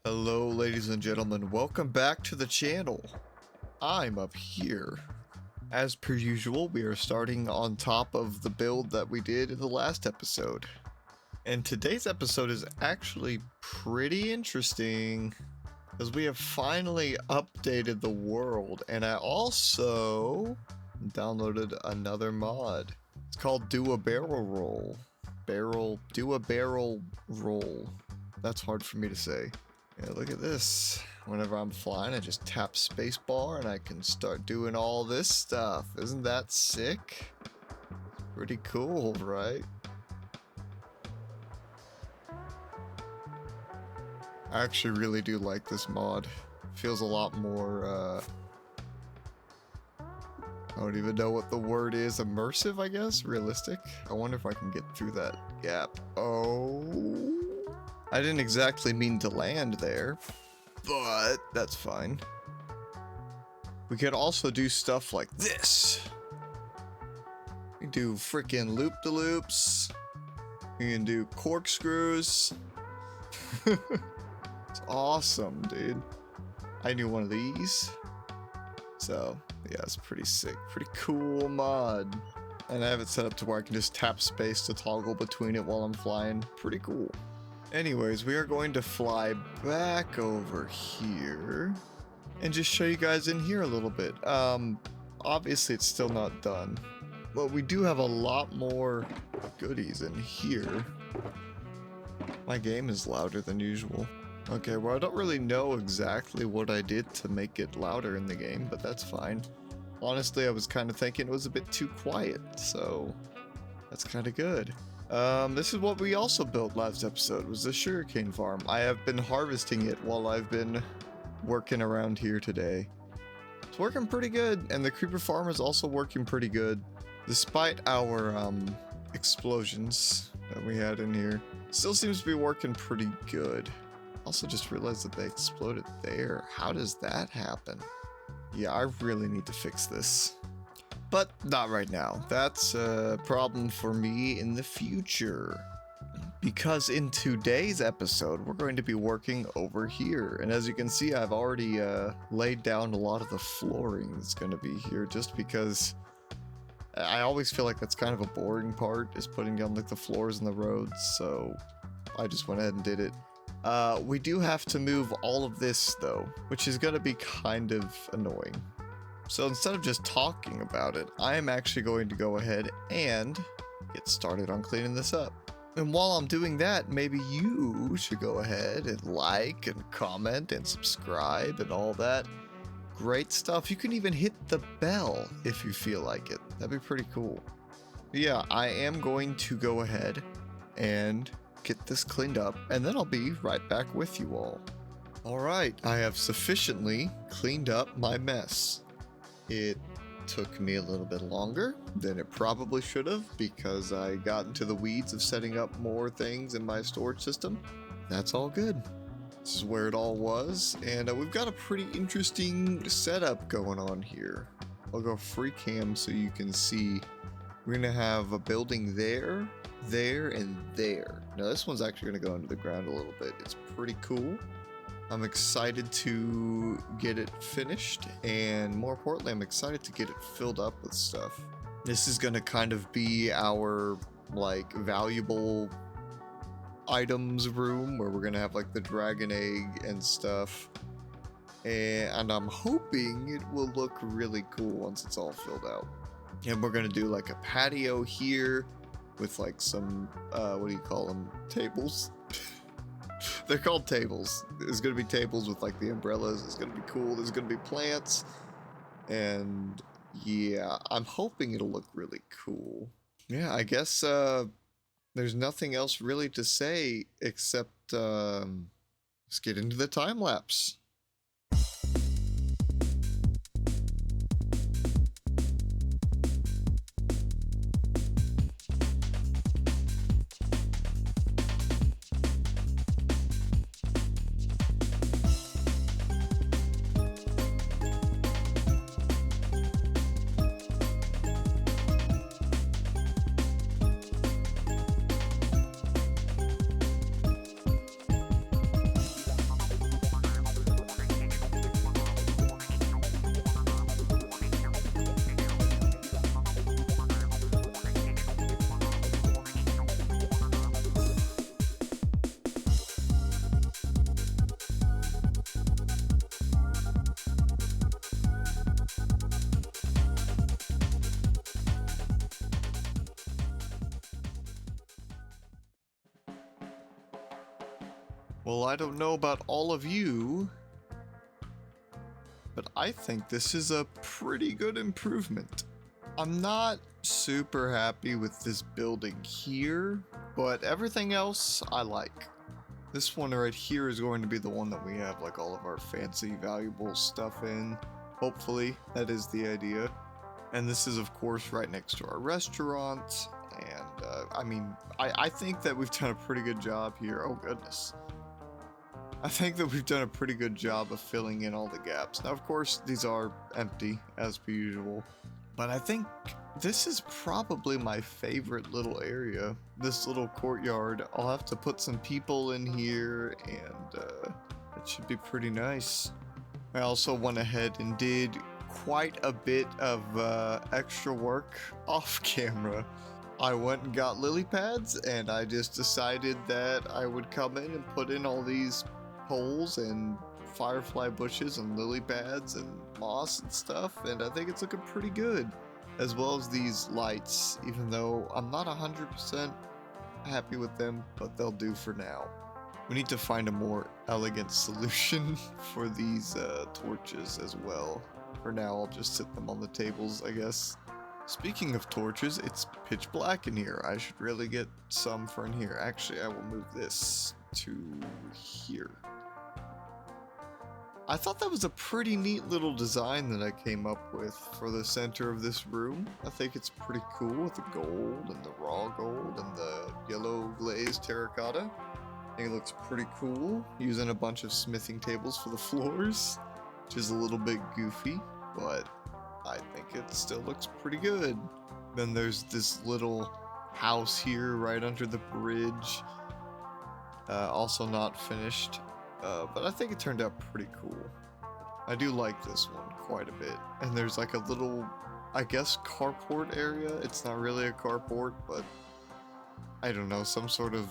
Hello ladies and gentlemen, welcome back to the channel. I'm up here. As per usual, we are starting on top of the build that we did in the last episode. And today's episode is actually pretty interesting because we have finally updated the world, and I also downloaded another mod. It's called Do a Barrel Roll. Do a barrel roll. That's hard for me to say. Yeah, look at this. Whenever I'm flying, I just tap spacebar and I can start doing all this stuff. Isn't that sick? Pretty cool, right? I actually really do like this mod. Feels a lot more, I don't even know what the word is. Immersive, I guess? Realistic? I wonder if I can get through that gap. Oh. I didn't exactly mean to land there, but that's fine. We could also do stuff like this. We can do freaking loop-de-loops. We can do corkscrews. It's awesome, dude. I knew one of these. So, yeah, it's pretty sick. Pretty cool mod. And I have it set up to where I can just tap space to toggle between it while I'm flying. Pretty cool. Anyways, we are going to fly back over here and just show you guys in here a little bit. Obviously it's still not done, but we do have a lot more goodies in here. My game is louder than usual. Okay, well, I don't really know exactly what I did to make it louder in the game, but that's fine. Honestly, I was kind of thinking it was a bit too quiet, so that's kind of good. This is what we also built last episode, was the sugarcane farm. I have been harvesting it while I've been working around here today. It's working pretty good, and the creeper farm is also working pretty good. Despite our, explosions that we had in here, still seems to be working pretty good. Also just realized that they exploded there. How does that happen? Yeah, I really need to fix this. But not right now. That's a problem for me in the future. Because in today's episode, we're going to be working over here. And as you can see, I've already laid down a lot of the flooring that's going to be here, just because I always feel like that's kind of a boring part, is putting down like the floors and the roads. So I just went ahead and did it. We do have to move all of this though, which is going to be kind of annoying. So instead of just talking about it, I am actually going to go ahead and get started on cleaning this up. And while I'm doing that, maybe you should go ahead and like and comment and subscribe and all that great stuff. You can even hit the bell if you feel like it. That'd be pretty cool. Yeah, I am going to go ahead and get this cleaned up, and then I'll be right back with you all. Alright, I have sufficiently cleaned up my mess. It took me a little bit longer than it probably should have because I got into the weeds of setting up more things in my storage system. That's all good. This is where it all was, and we've got a pretty interesting setup going on here. I'll go free cam so you can see. We're gonna have a building there, there, and there. Now this one's actually gonna go into the ground a little bit. It's pretty cool. I'm excited to get it finished, and more importantly, I'm excited to get it filled up with stuff. This is gonna kind of be our, like, valuable items room, where we're gonna have, like, the dragon egg and stuff. And I'm hoping it will look really cool once it's all filled out. And we're gonna do, like, a patio here with, like, some, what do you call them? Tables? They're called tables. There's gonna be tables with like the umbrellas. It's gonna be cool. There's gonna be plants. And yeah, I'm hoping it'll look really cool. Yeah, I guess there's nothing else really to say except let's get into the time lapse. Well, I don't know about all of you, but I think this is a pretty good improvement. I'm not super happy with this building here, but everything else I like. This one right here is going to be the one that we have like all of our fancy valuable stuff in. Hopefully, that is the idea. And this is of course right next to our restaurant. And I mean, I think that we've done a pretty good job here. Oh goodness. I think that we've done a pretty good job of filling in all the gaps. Now of course these are empty as per usual. But I think this is probably my favorite little area. This little courtyard. I'll have to put some people in here and it should be pretty nice. I also went ahead and did quite a bit of extra work off camera. I went and got lily pads and I just decided that I would come in and put in all these poles and firefly bushes and lily pads and moss and stuff, and I think it's looking pretty good, as well as these lights, even though I'm not 100% happy with them, but they'll do for now. We need to find a more elegant solution for these torches as well. For now, I'll just sit them on the tables, I guess. Speaking of torches, it's pitch black in here. I should really get some for in here. Actually, I will move this to here. I thought that was a pretty neat little design that I came up with for the center of this room. I think it's pretty cool with the gold and the raw gold and the yellow glazed terracotta. I think it looks pretty cool, using a bunch of smithing tables for the floors, which is a little bit goofy, but I think it still looks pretty good. Then there's this little house here right under the bridge, also not finished. But I think it turned out pretty cool. I do like this one quite a bit. And there's like a little, I guess, carport area. It's not really a carport, but I don't know, some sort of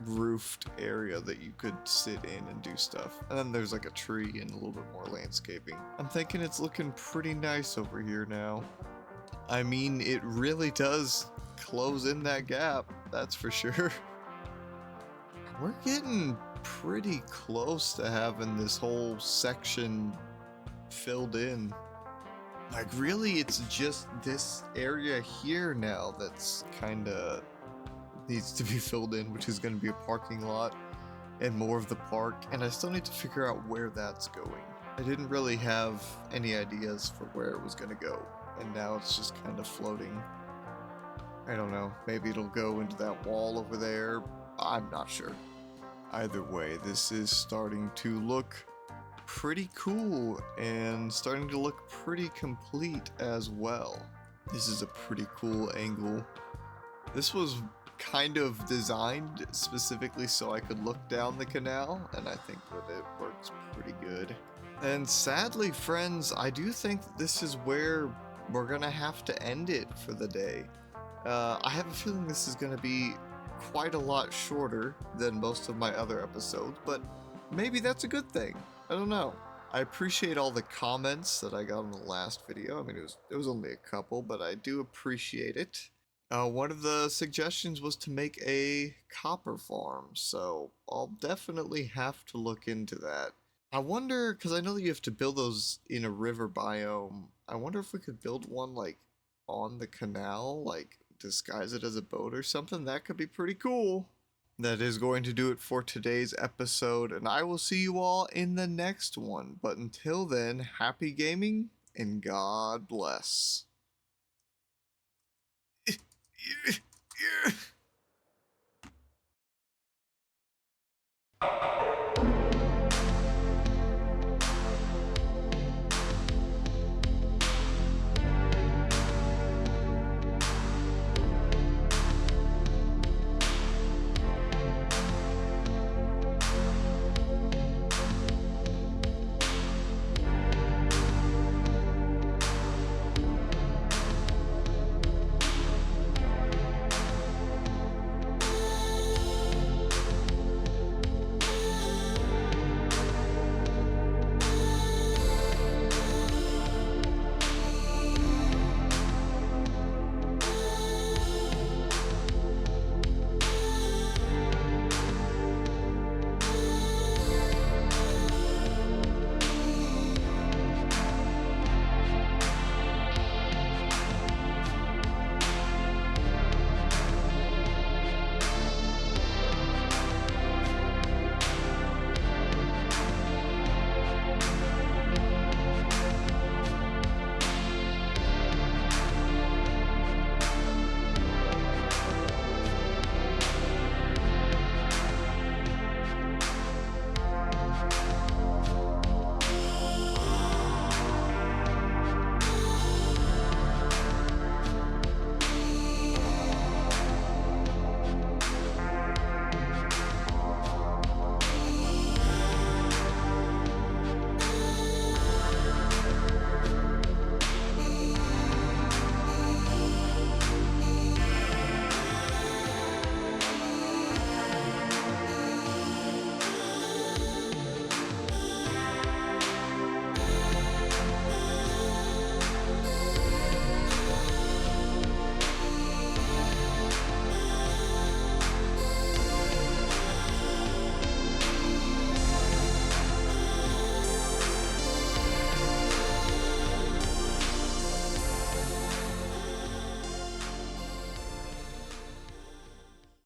roofed area that you could sit in and do stuff. And then there's like a tree and a little bit more landscaping. I'm thinking it's looking pretty nice over here now. I mean, it really does close in that gap, that's for sure. We're getting pretty close to having this whole section filled in. Like really, it's just this area here now that's kinda needs to be filled in, which is gonna be a parking lot and more of the park, and I still need to figure out where that's going. I didn't really have any ideas for where it was gonna go, and now it's just kind of floating. I don't know, maybe it'll go into that wall over there. I'm not sure. Either way, this is starting to look pretty cool and starting to look pretty complete as well. This is a pretty cool angle. This was kind of designed specifically so I could look down the canal, and I think that it works pretty good. And sadly, friends, I do think that this is where we're gonna have to end it for the day. I have a feeling this is gonna be quite a lot shorter than most of my other episodes, but maybe that's a good thing. I don't know. I appreciate all the comments that I got on the last video. I mean, it was only a couple, but I do appreciate it. One of the suggestions was to make a copper farm, so I'll definitely have to look into that. I wonder, because I know that you have to build those in a river biome, I wonder if we could build one like on the canal, like disguise it as a boat or something. That could be pretty cool. That is going to do it for today's episode, and I will see you all in the next one. But until then, happy gaming and God bless.